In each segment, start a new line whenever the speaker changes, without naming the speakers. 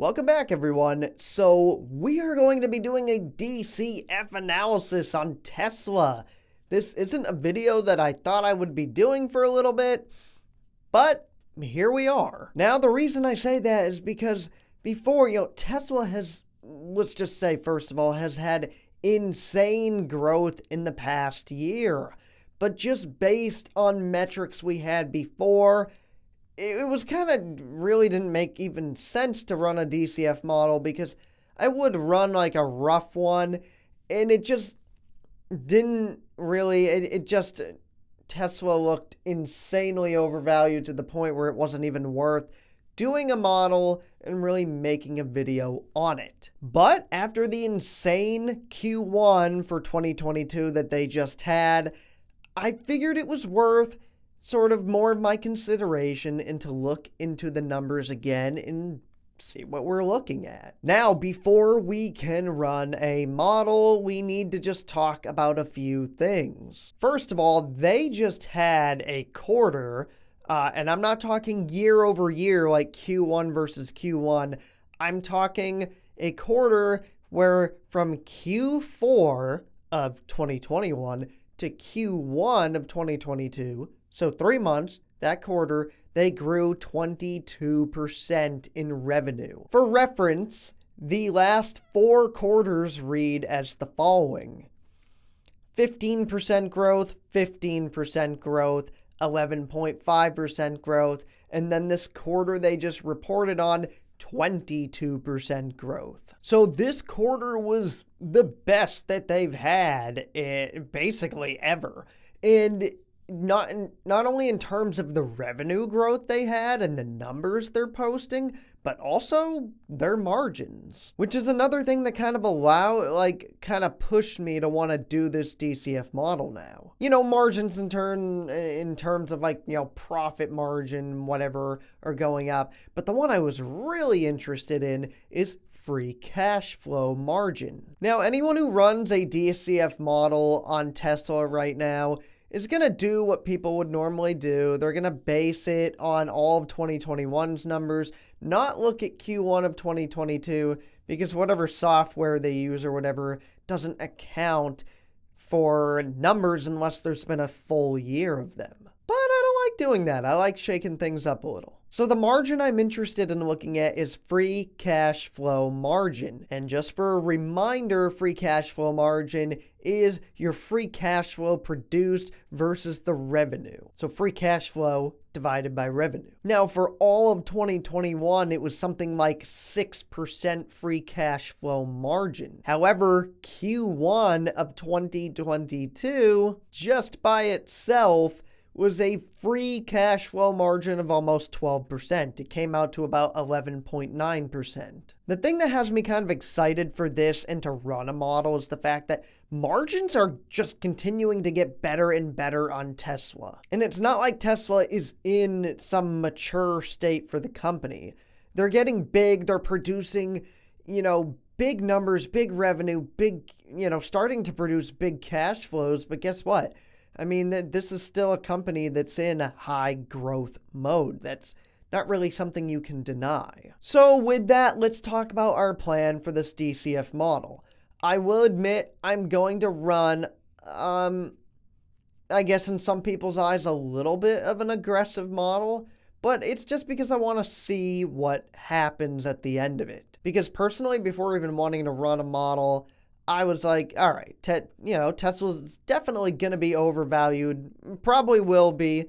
Welcome back, everyone. So we are going to be doing a DCF analysis on Tesla. This isn't a video that I thought I would be doing for a little bit, but here we are. Now, the reason I say that is because before, Tesla has, let's just say, first of all, has had insane growth in the past year. But just based on metrics we had before, it was kind of really didn't make even sense to run a DCF model because I would run like a rough one and it just didn't really, Tesla looked insanely overvalued to the point where it wasn't even worth doing a model and really making a video on it. But after the insane Q1 for 2022 that they just had, I figured it was worth sort of more of my consideration and to look into the numbers again and see what we're looking at. Now, before we can run a model, we need to just talk about a few things. First of all, they just had a quarter, and I'm not talking year over year like Q1 versus Q1. I'm talking a quarter where from Q4 of 2021 to Q1 of 2022, so 3 months, that quarter, they grew 22% in revenue. For reference, the last 4 quarters read as the following: 15% growth, 15% growth, 11.5% growth, and then this quarter they just reported on 22% growth. So this quarter was the best that they've had basically ever. And not only in terms of the revenue growth they had and the numbers they're posting, but also their margins, which is another thing that kind of pushed me to want to do this DCF model now. Margins in terms of profit margin, whatever, are going up. But the one I was really interested in is free cash flow margin. Now, anyone who runs a DCF model on Tesla right now is going to do what people would normally do. They're going to base it on all of 2021's numbers, not look at Q1 of 2022, because whatever software they use or whatever doesn't account for numbers unless there's been a full year of them. But I don't like doing that. I like shaking things up a little. So the margin I'm interested in looking at is free cash flow margin. And just for a reminder, free cash flow margin is your free cash flow produced versus the revenue. So free cash flow divided by revenue. Now, for all of 2021, it was something like 6% free cash flow margin. However, Q1 of 2022, just by itself, was a free cash flow margin of almost 12%. It came out to about 11.9%. The thing that has me kind of excited for this and to run a model is the fact that margins are just continuing to get better and better on Tesla. And it's not like Tesla is in some mature state for the company. They're getting big, they're producing, big numbers, big revenue, starting to produce big cash flows, but guess what? I mean, this is still a company that's in a high growth mode. That's not really something you can deny. So with that, let's talk about our plan for this DCF model. I will admit I'm going to run, I guess in some people's eyes, a little bit of an aggressive model, but it's just because I want to see what happens at the end of it. Because personally, before even wanting to run a model, I was like, all right, Tesla's definitely going to be overvalued, probably will be,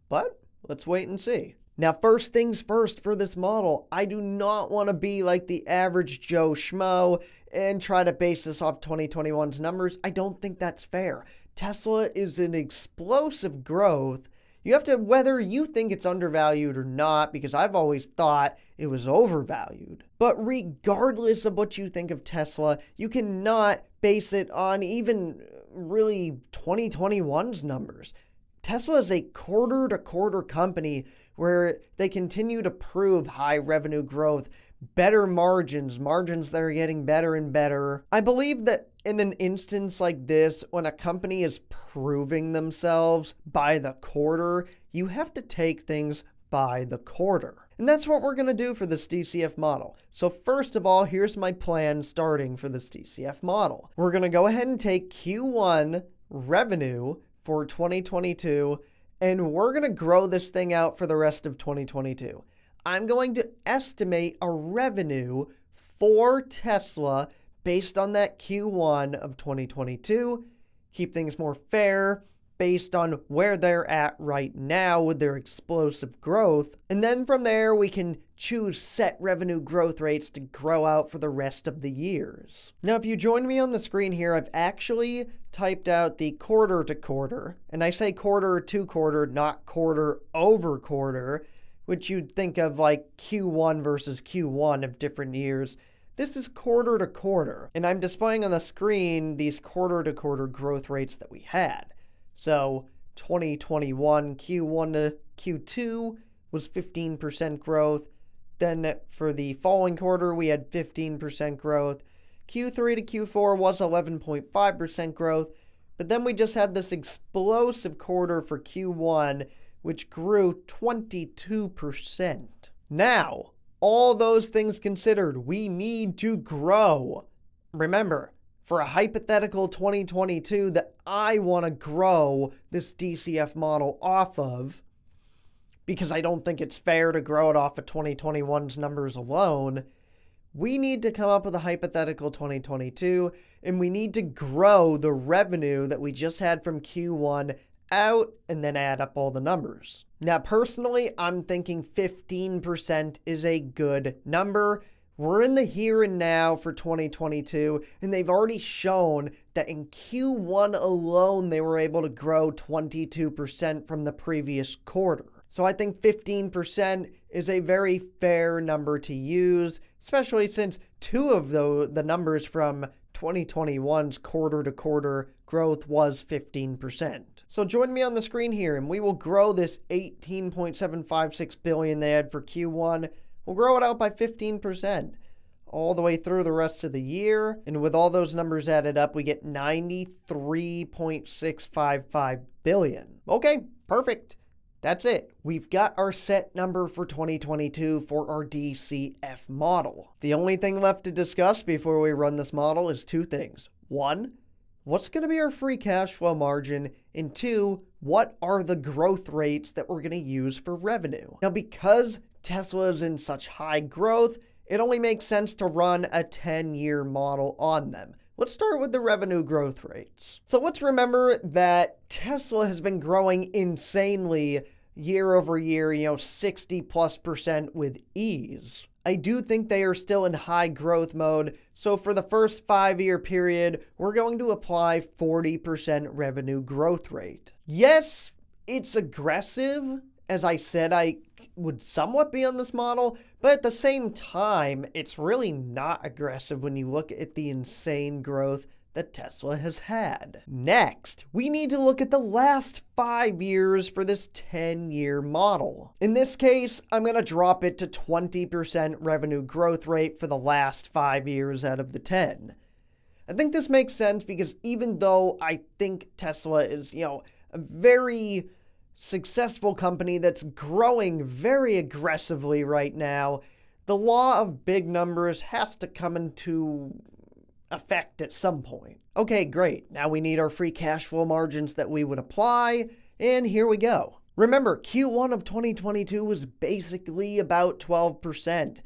but let's wait and see. Now, first things first for this model, I do not want to be like the average Joe Schmo and try to base this off 2021's numbers. I don't think that's fair. Tesla is an explosive growth. You have to, whether you think it's undervalued or not, because I've always thought it was overvalued. But regardless of what you think of Tesla, you cannot base it on even really 2021's numbers. Tesla is a quarter-to-quarter company where they continue to prove high revenue growth, better margins that are getting better and better. I believe that in an instance like this, when a company is proving themselves by the quarter, you have to take things by the quarter. And that's what we're going to do for this DCF model. So first of all, here's my plan starting for this DCF model. We're going to go ahead and take Q1 revenue for 2022, and we're going to grow this thing out for the rest of 2022. I'm going to estimate a revenue for Tesla based on that Q1 of 2022, keep things more fair based on where they're at right now with their explosive growth. And then from there, we can choose set revenue growth rates to grow out for the rest of the years. Now, if you join me on the screen here, I've actually typed out the quarter to quarter. And I say quarter to quarter, not quarter over quarter, which you'd think of like Q1 versus Q1 of different years. This is quarter to quarter. And I'm displaying on the screen these quarter to quarter growth rates that we had. So 2021 Q1 to Q2 was 15% growth. Then for the following quarter, we had 15% growth. Q3 to Q4 was 11.5% growth. But then we just had this explosive quarter for Q1, which grew 22%. Now, all those things considered, we need to grow. Remember, for a hypothetical 2022 that I want to grow this DCF model off of, because I don't think it's fair to grow it off of 2021's numbers alone, we need to come up with a hypothetical 2022, and we need to grow the revenue that we just had from Q1 out and then add up all the numbers. Now, personally, I'm thinking 15% is a good number. We're in the here and now for 2022, and they've already shown that in Q1 alone, they were able to grow 22% from the previous quarter. So I think 15% is a very fair number to use, especially since two of the numbers from 2021's quarter-to-quarter growth was 15%. So join me on the screen here, and we will grow this $18.756 billion they had for Q1. We'll grow it out by 15% all the way through the rest of the year. And with all those numbers added up, we get $93.655 billion. Okay, perfect. That's it. We've got our set number for 2022 for our DCF model. The only thing left to discuss before we run this model is two things. One, what's going to be our free cash flow margin? And two, what are the growth rates that we're going to use for revenue? Now, because Tesla is in such high growth, it only makes sense to run a 10-year model on them. Let's start with the revenue growth rates. So let's remember that Tesla has been growing insanely year over year, 60+% with ease. I do think they are still in high growth mode. So for the first 5-year period, we're going to apply 40% revenue growth rate. Yes, it's aggressive. As I said, I would somewhat be on this model, but at the same time, it's really not aggressive when you look at the insane growth that Tesla has had. Next, we need to look at the last 5 years for this 10-year model. In this case, I'm going to drop it to 20% revenue growth rate for the last 5 years out of the 10. I think this makes sense because even though I think Tesla is, a very successful company that's growing very aggressively right now, the law of big numbers has to come into effect at some point. Okay, great. Now we need our free cash flow margins that we would apply, and here we go. Remember, Q1 of 2022 was basically about 12%.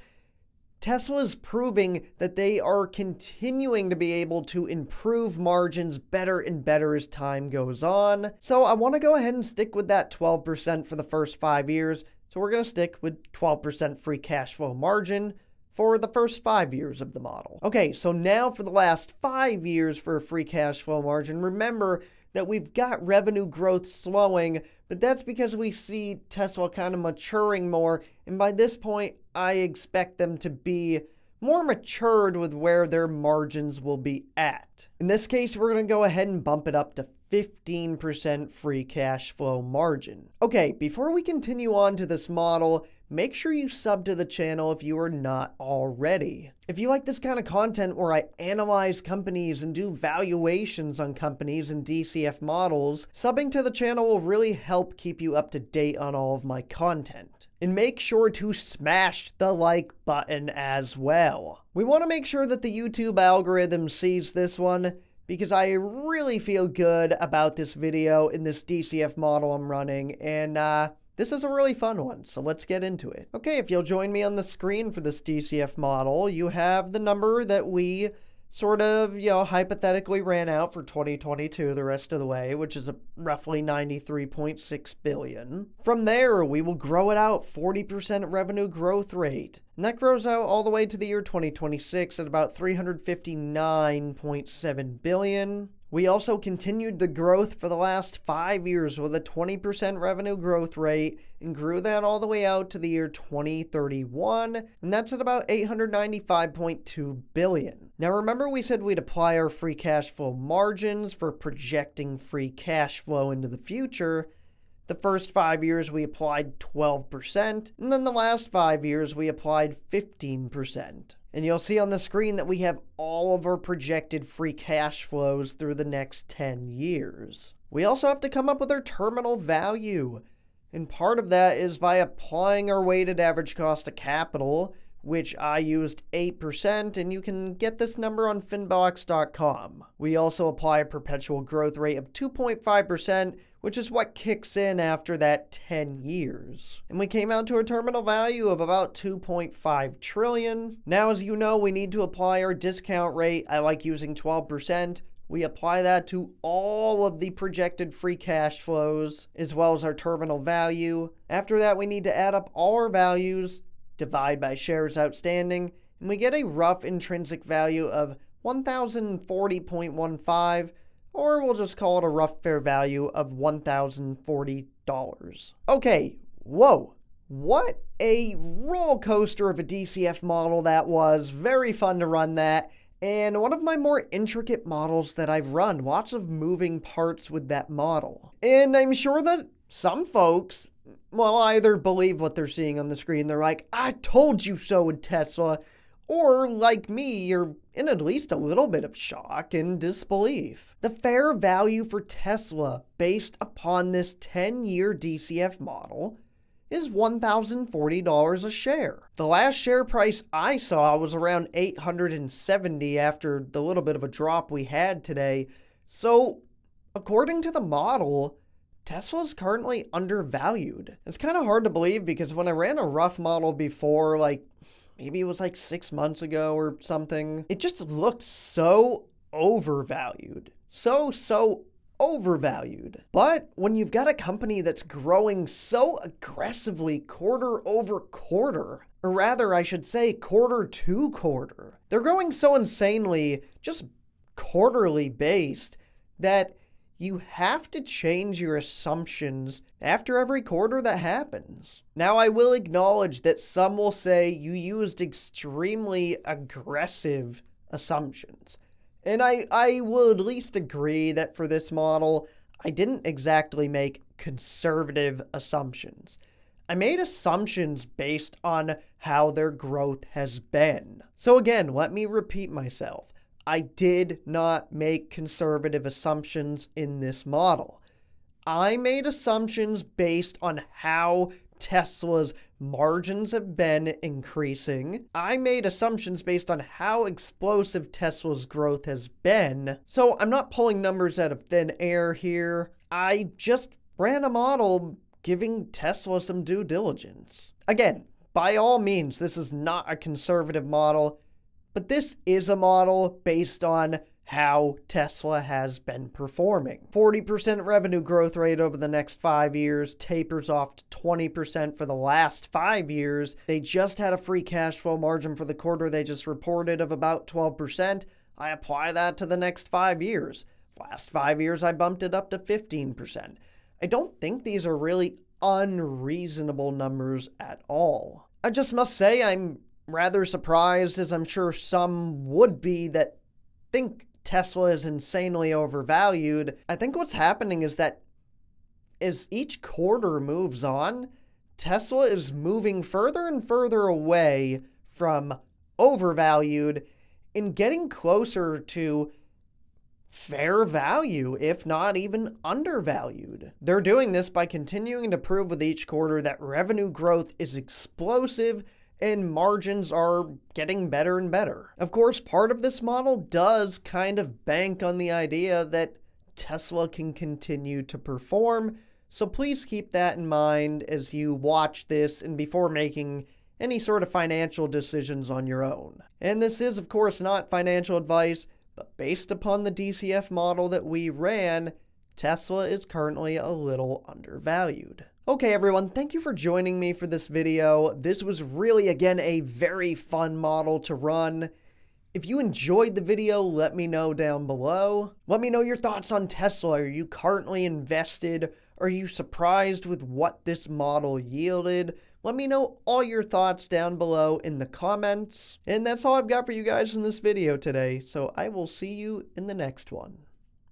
Tesla is proving that they are continuing to be able to improve margins better and better as time goes on. So I want to go ahead and stick with that 12% for the first 5 years. So we're going to stick with 12% free cash flow margin for the first 5 years of the model. Okay, so now for the last 5 years for a free cash flow margin, remember that we've got revenue growth slowing, but that's because we see Tesla kind of maturing more, and by this point, I expect them to be more matured with where their margins will be at. In this case, we're going to go ahead and bump it up to 15% free cash flow margin. Okay, before we continue on to this model, make sure you sub to the channel if you are not already. If you like this kind of content where I analyze companies and do valuations on companies and DCF models, subbing to the channel will really help keep you up to date on all of my content. And make sure to smash the like button as well. We want to make sure that the YouTube algorithm sees this one, because I really feel good about this video in this DCF model I'm running, and this is a really fun one, so let's get into it. Okay, if you'll join me on the screen for this DCF model, you have the number that we sort of, hypothetically ran out for 2022 the rest of the way, which is roughly 93.6 billion. From there, we will grow it out 40% revenue growth rate. And that grows out all the way to the year 2026 at about 359.7 billion. We also continued the growth for the last 5 years with a 20% revenue growth rate and grew that all the way out to the year 2031, and that's at about 895.2 billion. Now remember we said we'd apply our free cash flow margins for projecting free cash flow into the future. The first 5 years we applied 12%, and then the last 5 years we applied 15%. And you'll see on the screen that we have all of our projected free cash flows through the next 10 years. We also have to come up with our terminal value, and part of that is by applying our weighted average cost of capital, which I used 8%, and you can get this number on finbox.com. We also apply a perpetual growth rate of 2.5%, which is what kicks in after that 10 years. And we came out to a terminal value of about 2.5 trillion. Now, as you know, we need to apply our discount rate. I like using 12%. We apply that to all of the projected free cash flows, as well as our terminal value. After that, we need to add up all our values, divide by shares outstanding, and we get a rough intrinsic value of 1,040.15, or we'll just call it a rough fair value of $1,040. Okay, whoa. What a roller coaster of a DCF model that was. Very fun to run that. And one of my more intricate models that I've run. Lots of moving parts with that model. And I'm sure that some folks, either believe what they're seeing on the screen, they're like, I told you so with Tesla, or like me, you're in at least a little bit of shock and disbelief. The fair value for Tesla based upon this 10-year DCF model is $1,040 a share. The last share price I saw was around 870 after the little bit of a drop we had today. So, according to the model, Tesla's currently undervalued. It's kind of hard to believe because when I ran a rough model before, maybe it was 6 months ago or something, it just looked so overvalued. So overvalued. But when you've got a company that's growing so aggressively quarter over quarter, or rather I should say quarter to quarter, they're growing so insanely, just quarterly based, that you have to change your assumptions after every quarter that happens. Now, I will acknowledge that some will say you used extremely aggressive assumptions. And I will at least agree that for this model, I didn't exactly make conservative assumptions. I made assumptions based on how their growth has been. So again, let me repeat myself. I did not make conservative assumptions in this model. I made assumptions based on how Tesla's margins have been increasing. I made assumptions based on how explosive Tesla's growth has been. So I'm not pulling numbers out of thin air here. I just ran a model giving Tesla some due diligence. Again, by all means, this is not a conservative model. But this is a model based on how Tesla has been performing. 40% revenue growth rate over the next 5 years, tapers off to 20% for the last 5 years. They just had a free cash flow margin for the quarter they just reported of about 12%. I apply that to the next 5 years. Last 5 years, I bumped it up to 15%. I don't think these are really unreasonable numbers at all. I just must say I'm rather surprised, as I'm sure some would be, that think Tesla is insanely overvalued. I think what's happening is that as each quarter moves on, Tesla is moving further and further away from overvalued and getting closer to fair value, if not even undervalued. They're doing this by continuing to prove with each quarter that revenue growth is explosive and margins are getting better and better. Of course, part of this model does kind of bank on the idea that Tesla can continue to perform, so please keep that in mind as you watch this and before making any sort of financial decisions on your own. And this is, of course, not financial advice, but based upon the DCF model that we ran, Tesla is currently a little undervalued. Okay, everyone, thank you for joining me for this video. This was really, again, a very fun model to run. If you enjoyed the video, let me know down below. Let me know your thoughts on Tesla. Are you currently invested? Are you surprised with what this model yielded? Let me know all your thoughts down below in the comments. And that's all I've got for you guys in this video today, so I will see you in the next one.